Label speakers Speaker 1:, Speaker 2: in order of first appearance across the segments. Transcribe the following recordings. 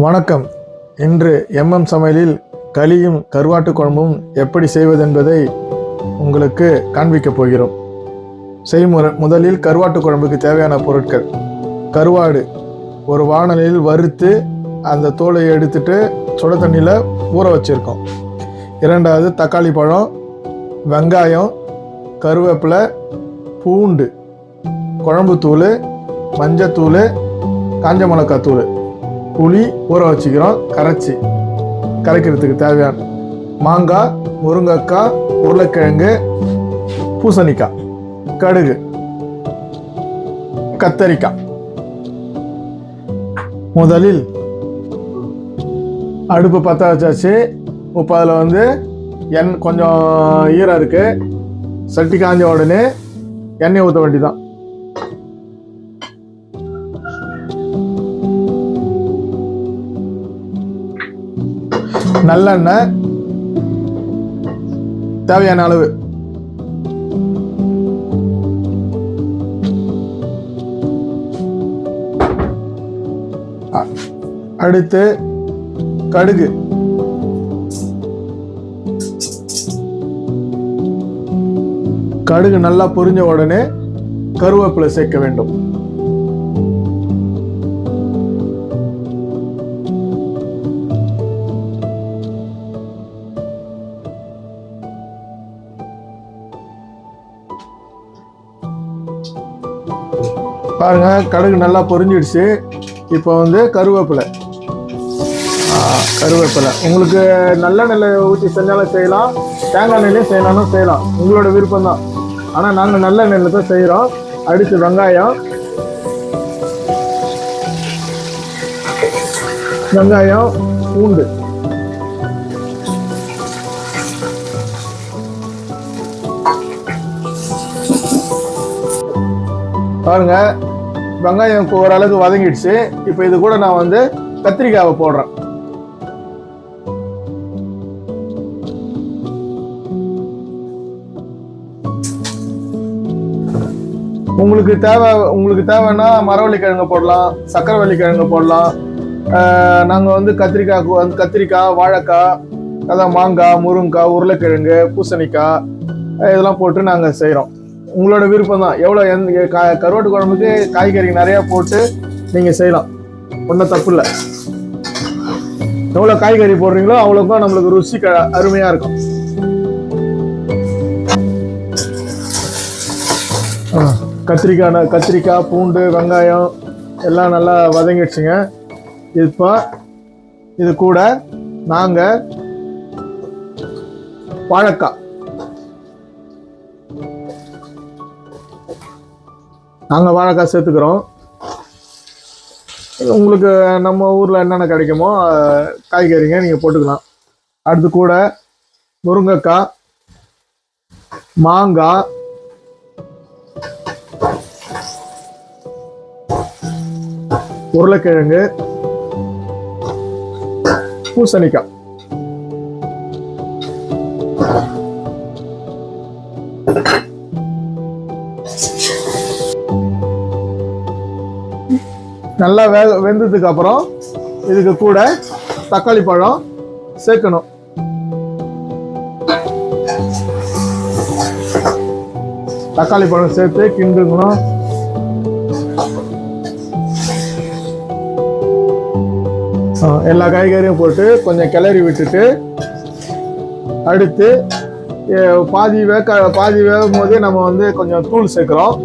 Speaker 1: வணக்கம். இன்று சமையலில் களியும் கருவாட்டு குழம்பும் எப்படி செய்வதென்பதை உங்களுக்கு காண்பிக்கப் போகிறோம். செய்முறை: முதலில் கருவாட்டு குழம்புக்கு தேவையான பொருட்கள்: கருவாடு ஒரு வாணலில் வறுத்து அந்த தோலை எடுத்துட்டு சுட தண்ணியில் ஊற வச்சுருக்கோம். இரண்டாவது தக்காளி பழம், வெங்காயம், கருவேப்பிலை, பூண்டு, குழம்புத்தூள், மஞ்சத்தூள், காஞ்ச மிளகாய் தூள், புளி ஊற வச்சுக்கிறோம். கரைக்கிறதுக்கு தேவையான மாங்காய், முருங்கைக்காய், உருளைக்கிழங்கு, பூசணிக்காய், கடுகு, கத்தரிக்காய். முதலில் அடுப்பு பற்ற வச்சாச்சு. இப்போ அதில் கொஞ்சம் ஈரம் இருக்கு. சட்டி காஞ்ச உடனே எண்ணெய் ஊற்ற வேண்டிதான். நல்லெண்ணெய் தேவையான அளவு. அடுத்து கடுகு, கடுகு நல்லா பொரிஞ்ச உடனே கருவேப்பிலை சேர்க்க வேண்டும். பாருங்க, கடுகு நல்லா பொரிஞ்சிடுச்சு. இப்போ கருவேப்பிலை உங்களுக்கு நல்லெண்ணெய் ஊற்றி செஞ்சாலும் செய்யலாம், தேங்காய் எண்ணெயிலையும் செய்யலாம்னு செய்யலாம், உங்களோட விருப்பம் தான். ஆனால் நாங்கள் நல்லெண்ணெயில் தான் செய்கிறோம். அடுத்து வெங்காயம், பூண்டு, பாருங்க வெங்காயம் ஓரளவுக்கு வதங்கிடுச்சு. இப்போ இது கூட நான் கத்திரிக்காவை போடுறேன். உங்களுக்கு தேவைன்னா மரவள்ளி கிழங்கு போடலாம், சக்கரவள்ளி கிழங்கு போடலாம். நாங்கள் கத்திரிக்காய், வாழைக்காய், அதான் மாங்காய், முருங்கைக்காய், உருளைக்கிழங்கு, பூசணிக்காய் இதெல்லாம் போட்டு நாங்கள் செய்கிறோம். உங்களோட விருப்பம் தான். எவ்வளோ கருவாட்டு குழம்புக்கு காய்கறி நிறையா போட்டு நீங்கள் செய்யலாம், ஒன்றும் தப்பு இல்லை. எவ்வளோ காய்கறி போடுறீங்களோ அவ்வளோக்கும் நம்மளுக்கு ருசி அருமையாக இருக்கும். கத்திரிக்காய், பூண்டு, வெங்காயம் எல்லாம் நல்லா வதங்கிடுச்சுங்க. இப்போ இது கூட நாங்கள் வாழைக்காய் சேர்த்துக்கிறோம். உங்களுக்கு நம்ம ஊரில் என்னென்ன கிடைக்குமோ காய்கறிங்க நீங்கள் போட்டுக்கலாம். அடுத்து கூட முருங்கைக்காய், மாங்காய், உருளைக்கிழங்கு, பூசணிக்காய். நல்லா வெந்ததுக்கு அப்புறம் இதுக்கு கூட தக்காளி பழம் சேர்க்கணும். தக்காளி பழம் சேர்த்து கிண்டுக்கணும். எல்லா காய்கறியும் போட்டு கொஞ்சம் கிளறி விட்டுட்டு அடுத்து பாதி வேகும் போதே நம்ம கொஞ்சம் தூள் சேர்க்கிறோம்.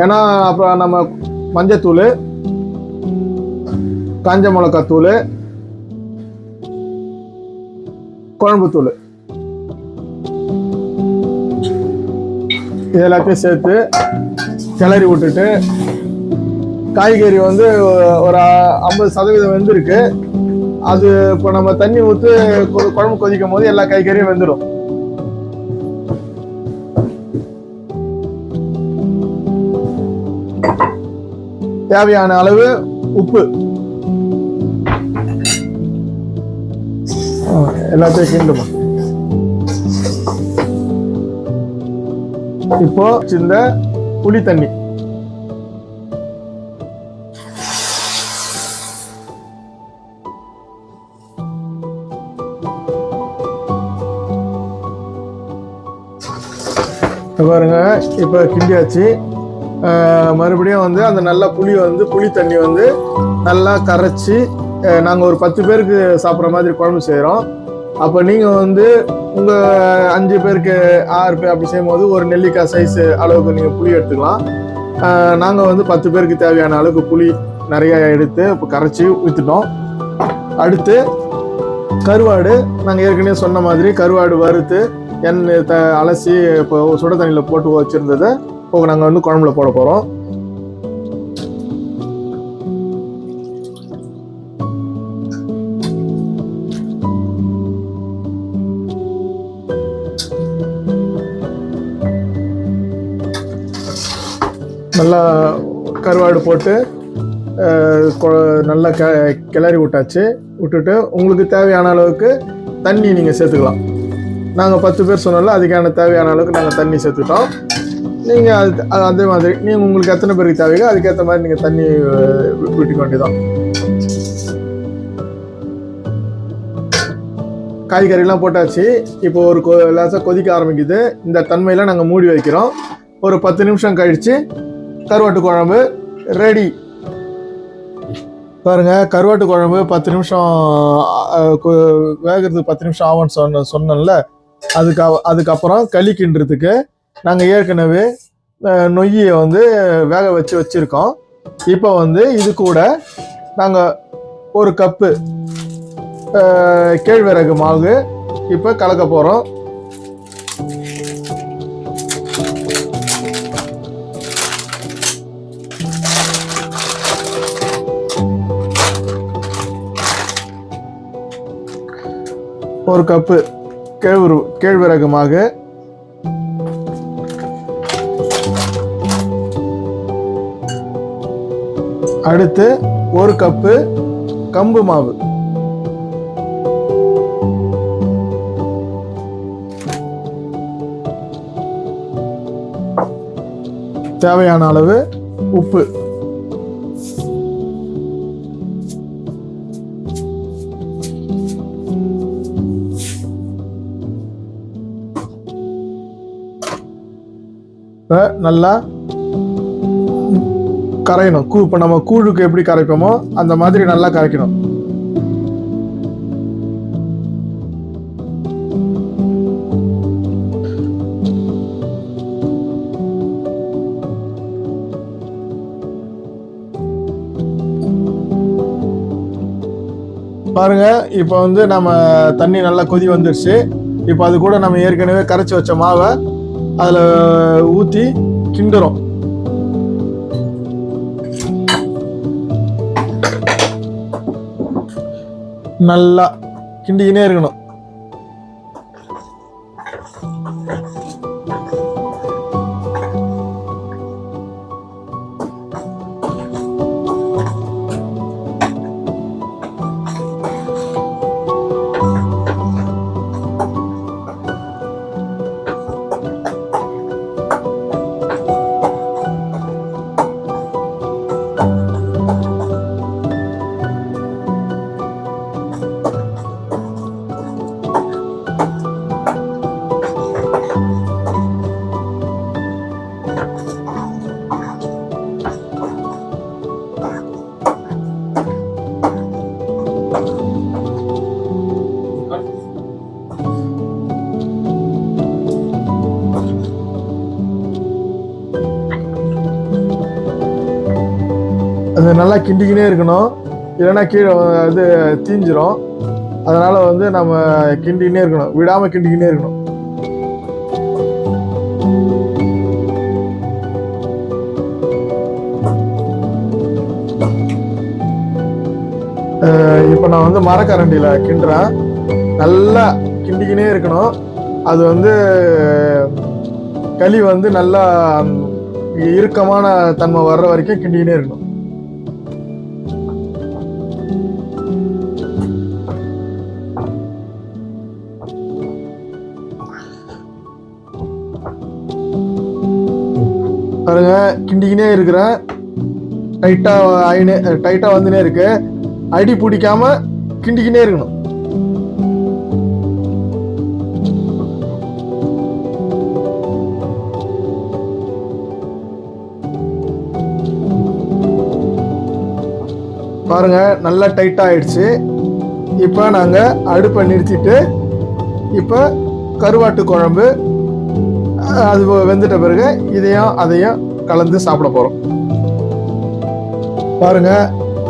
Speaker 1: ஏன்னா அப்புறம் நம்ம மஞ்சத்தூள், காஞ்ச மிளகாய் தூள், குழம்புத்தூள் இது எல்லாத்தையும் சேர்த்து கிளறி விட்டுட்டு காய்கறி ஒரு 50% வெந்திருக்கு. அது இப்போ நம்ம தண்ணி ஊற்றி குழம்பு கொதிக்கும் போது எல்லா காய்கறியும் வெந்துடும். தேவையான அளவு உப்பு எல்லாத்தையும் கிண்டுமா. இப்போ இந்த புளி தண்ணி பாருங்க இப்போ கிண்டியாச்சு. மறுபடியும் வந்து அந்த நல்ல புளி தண்ணி வந்து நல்லா கரைச்சி நாங்கள் ஒரு 10 பேருக்கு சாப்பிட்ற மாதிரி குழம்பு செய்கிறோம். அப்போ நீங்கள் வந்து உங்கள் 5 பேருக்கு 6 பேர் அப்படி செய்யும்போது ஒரு நெல்லிக்காய் சைஸ் அளவுக்கு நீங்கள் புளி எடுத்துக்கலாம். நாங்கள் வந்து 10 பேருக்கு தேவையான அளவுக்கு புளி நிறையா எடுத்து இப்போ கரைச்சி ஊற்றிட்டோம். அடுத்து கருவாடு, நாங்கள் ஏற்கனவே சொன்ன மாதிரி கருவாடு வறுத்து எண்ணெய் அலசி இப்போ சுட தண்ணியில் போட்டு வச்சுருந்ததை இப்போ நாங்கள் வந்து குழம்புல போட போகிறோம். நல்லா கருவாடு போட்டு நல்லா கிளறி விட்டுட்டு உங்களுக்கு தேவையான அளவுக்கு தண்ணி நீங்கள் சேர்த்துக்கலாம். நாங்கள் 10 பேர் சொன்னால அதுக்கான தேவையான அளவுக்கு நாங்கள் தண்ணி சேர்த்துட்டோம். நீங்கள் அது அதே மாதிரி நீங்கள் உங்களுக்கு எத்தனை பேருக்கு தேவையோ அதுக்கேற்ற மாதிரி நீங்கள் தண்ணி விட்டுக்க வேண்டியதான். காய்கறிலாம் போட்டாச்சு. இப்போ ஒரு லேசாக கொதிக்க ஆரம்பிக்குது. இந்த தன்மையில் நாங்கள் மூடி வைக்கிறோம். ஒரு 10 நிமிஷம் கழித்து கருவாட்டு குழம்பு ரெடி. பாருங்க, கருவாட்டு குழம்பு 10 நிமிஷம் வேகிறதுக்கு 10 நிமிஷம் ஆகும்னு சொன்னோம்ல. அதுக்கப்புறம் களி கிண்டுறதுக்கு நாங்கள் ஏற்கனவே நொய்யை வந்து வேக வச்சுருக்கோம். இப்போ வந்து இது கூட நாங்கள் ஒரு கப்பு கேழ்வரகு மாவு இப்போ கலக்க போகிறோம். ஒரு கப்பு கேழ்வரகு மாவு, அடுத்து ஒரு கப்பு கம்பு மாவு, தேவையான அளவு உப்பு, நல்லா கரையணும். இப்போ நம்ம கூழுக்கு எப்படி கரைப்போமோ அந்த மாதிரி நல்லா கரைக்கணும். பாருங்க, இப்போ வந்து நம்ம தண்ணி நல்லா கொதி வந்துருச்சு. இப்போ அது கூட நம்ம ஏற்கனவே கரைச்சி வச்ச மாவை அதில் ஊற்றி கிண்டுறோம். நல்லா கிண்டிக்கினே இருக்கணும். அது நல்லா கிண்டிக்கினே இருக்கணும், இல்லைன்னா கீழே இது தீஞ்சிரும். அதனால வந்து நம்ம கிண்டிக்கினே இருக்கணும், விடாம கிண்டிக்கினே இருக்கணும். இப்போ நான் வந்து மரக்கரண்டியில் கிண்டுறேன். நல்லா கிண்டிக்கினே இருக்கணும். அது வந்து களி வந்து நல்லா இறுக்கமான தன்மை வர்ற வரைக்கும் கிண்டிக்கினே இருக்கணும். பாருங்க, கிண்டிக்கினே இருக்கிறேன். டைட்டா வந்துனே இருக்கு. அடி பிடிக்காம கிண்டிக்கினே இருக்கணும். பாருங்க நல்லா டைட்டாக ஆயிடுச்சு. இப்போ நாங்கள் அடுப்பை நிறுத்திட்டு இப்போ கருவாட்டு குழம்பு அது வெந்துட்ட பிறகு இதையும் அதையும் கலந்து சாப்பிட போகிறோம். பாருங்க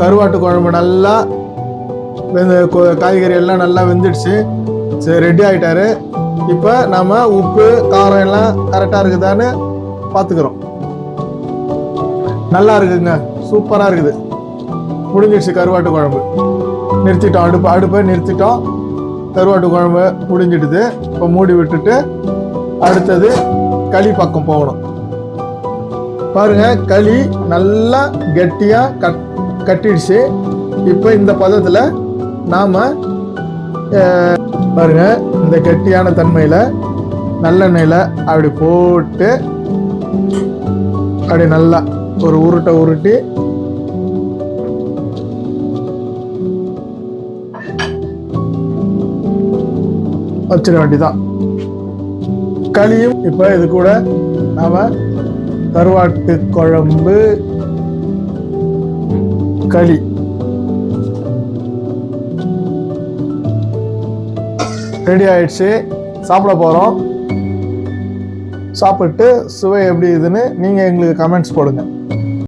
Speaker 1: கருவாட்டு குழம்பு நல்லா காய்கறி எல்லாம் நல்லா வெந்துடுச்சு. சரி, ரெடி ஆகிட்டாரு. இப்போ நம்ம உப்பு காரம் எல்லாம் கரெக்டாக இருக்குதான்னு பார்த்துக்கிறோம். நல்லா இருக்குங்க, சூப்பராக இருக்குது. முடிஞ்சிடுச்சு கருவாட்டு குழம்பு. நிறுத்திட்டோம், அடுப்பை நிறுத்திட்டோம். கருவாட்டு குழம்பு முடிஞ்சிடுது. இப்போ மூடி விட்டுட்டு அடுத்தது களி பக்கம் போகணும். பாருங்க களி நல்லா கெட்டியாக கட்டிடுச்சு. இப்போ இந்த பதத்தில் நாம் பாருங்க இந்த கெட்டியான தன்மையில் நல்லெண்ணெயில் அப்படி போட்டு அப்படி நல்லா ஒரு உருட்டி வச்சிட வேண்டிதான். களியும் இப்போ இது கூட நாம கருவாட்டு குழம்பு களி ரெடி ஆயிடுச்சு. சாப்பிட போறோம். சாப்பிட்டு சுவை எப்படி இதுன்னு நீங்க எங்களுக்கு கமெண்ட்ஸ் போடுங்க.